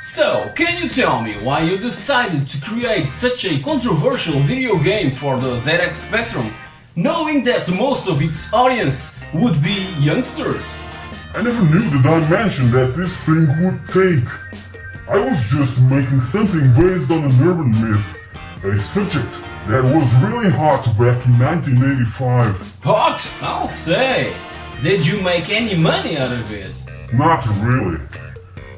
So, can you tell me why you decided to create such a controversial video game for the ZX Spectrum, knowing that most of its audience would be youngsters? I never knew the dimension that this thing would take. I was just making something based on an urban myth, a subject that was really hot back in 1985. Hot, I'll say! Did you make any money out of it? Not really.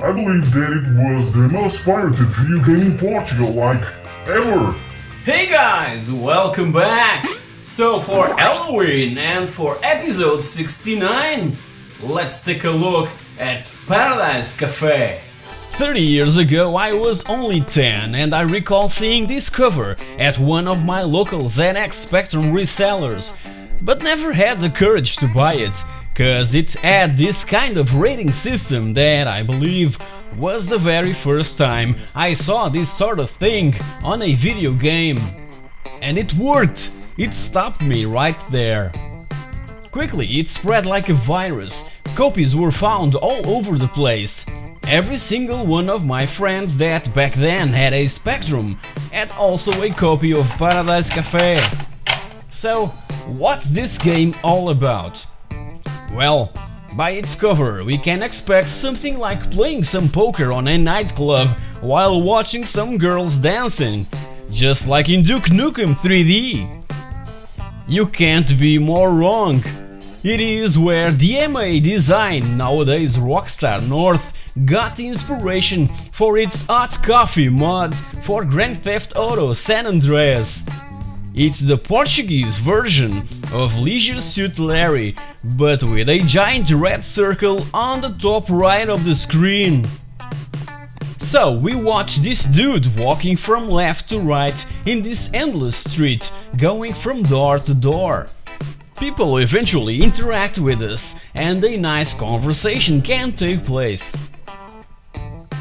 I believe that it was the most pirated video game in Portugal, like, ever. Hey guys, welcome back! So for Halloween and for episode 69, let's take a look at Paradise Café. 30 years ago I was only 10 and I recall seeing this cover at one of my local ZX Spectrum resellers, but never had the courage to buy it, cause it had this kind of rating system that I believe was the very first time I saw this sort of thing on a video game. And it worked! It stopped me right there. Quickly it spread like a virus, copies were found all over the place. Every single one of my friends that back then had a Spectrum had also a copy of Paradise Café. So, what's this game all about? Well, by its cover we can expect something like playing some poker on a nightclub while watching some girls dancing, just like in Duke Nukem 3D. You can't be more wrong. It is where DMA Design, nowadays Rockstar North, got the inspiration for its hot coffee mod for Grand Theft Auto San Andreas. It's the Portuguese version of Leisure Suit Larry, but with a giant red circle on the top right of the screen. So we watch this dude walking from left to right in this endless street, going from door to door. People eventually interact with us and a nice conversation can take place.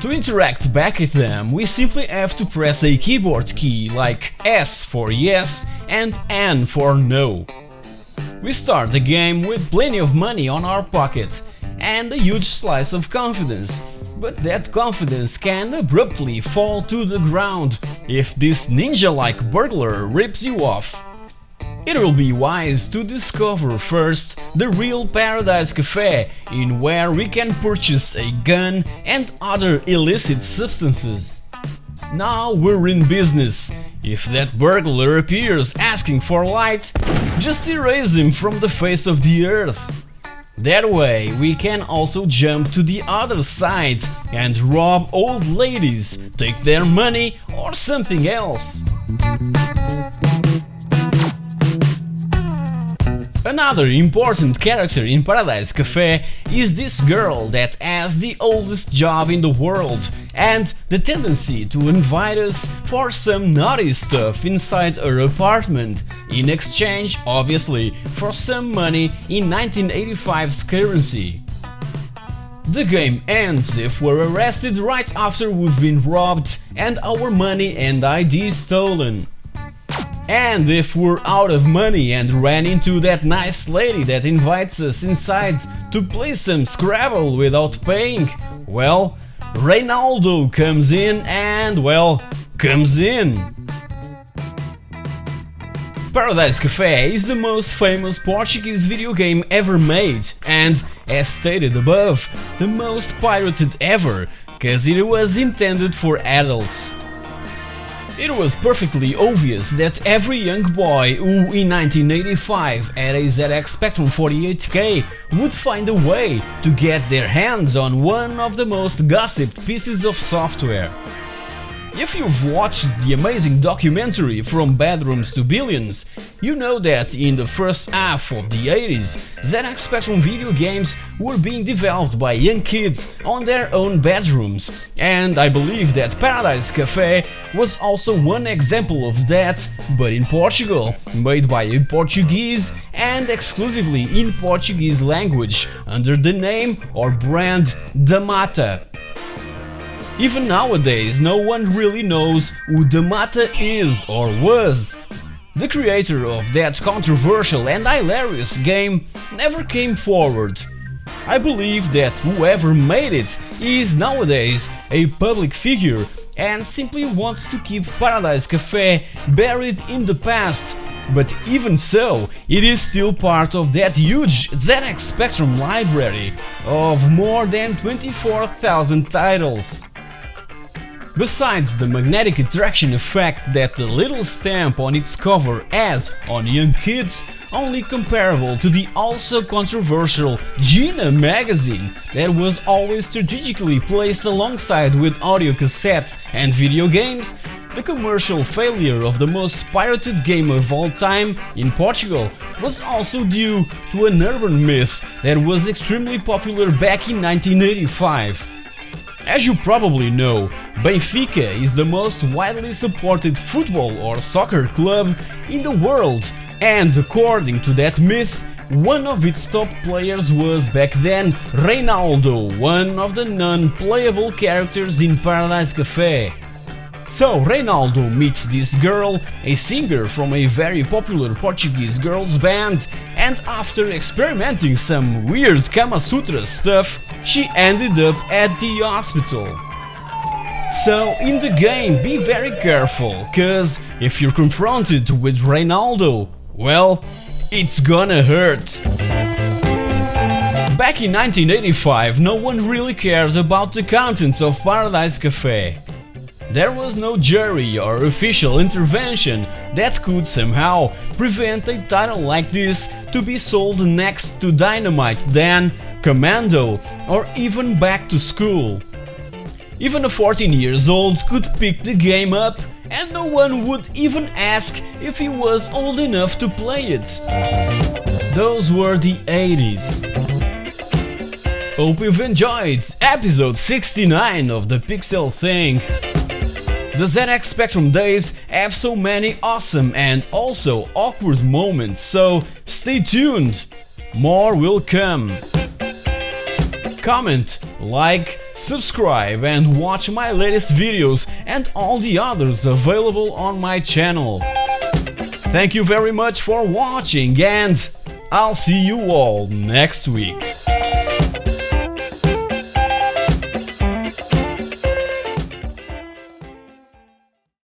To interact back at them, we simply have to press a keyboard key like S for yes and N for no. We start the game with plenty of money on our pocket and a huge slice of confidence, but that confidence can abruptly fall to the ground if this ninja-like burglar rips you off. It will be wise to discover first the real Paradise Café, in where we can purchase a gun and other illicit substances. Now we're in business. If that burglar appears asking for light, just erase him from the face of the earth. That way we can also jump to the other side and rob old ladies, take their money or something else. Another important character in Paradise Café is this girl that has the oldest job in the world and the tendency to invite us for some naughty stuff inside her apartment, in exchange, obviously, for some money in 1985's currency. The game ends if we're arrested right after we've been robbed and our money and ID stolen. And if we're out of money and ran into that nice lady that invites us inside to play some Scrabble without paying, well, Reinaldo comes in and, well, comes in. Paradise Café is the most famous Portuguese video game ever made and, as stated above, the most pirated ever, cause it was intended for adults. It was perfectly obvious that every young boy who in 1985 had a ZX Spectrum 48K would find a way to get their hands on one of the most gossiped pieces of software. If you've watched the amazing documentary From Bedrooms to Billions, you know that in the first half of the 80s, ZX Spectrum video games were being developed by young kids on their own bedrooms, and I believe that Paradise Café was also one example of that, but in Portugal, made by a Portuguese and exclusively in Portuguese language, under the name or brand Damatta. Even nowadays, no one really knows who Damatta is or was. The creator of that controversial and hilarious game never came forward. I believe that whoever made it is nowadays a public figure and simply wants to keep Paradise Café buried in the past. But even so, it is still part of that huge ZX Spectrum library of more than 24,000 titles. Besides the magnetic attraction effect that the little stamp on its cover has on young kids, only comparable to the also controversial Gina magazine that was always strategically placed alongside with audio cassettes and video games, the commercial failure of the most pirated game of all time in Portugal was also due to an urban myth that was extremely popular back in 1985. As you probably know, Benfica is the most widely supported football or soccer club in the world, and according to that myth, one of its top players was back then Reinaldo, one of the non-playable characters in Paradise Café. So Reinaldo meets this girl, a singer from a very popular Portuguese girls band, and after experimenting some weird Kama Sutra stuff, she ended up at the hospital. So in the game, be very careful, cause if you're confronted with Reinaldo, well, it's gonna hurt. Back in 1985, no one really cared about the contents of Paradise Café. There was no jury or official intervention that could somehow prevent a title like this to be sold next to Dynamite, then Commando, or even Back to School. Even a 14-year-old could pick the game up and no one would even ask if he was old enough to play it. Those were the 80s. Hope you've enjoyed episode 69 of the pixelthing. The ZX Spectrum days have so many awesome and also awkward moments, so stay tuned, more will come. Comment, like, subscribe and watch my latest videos and all the others available on my channel. Thank you very much for watching and I'll see you all next week.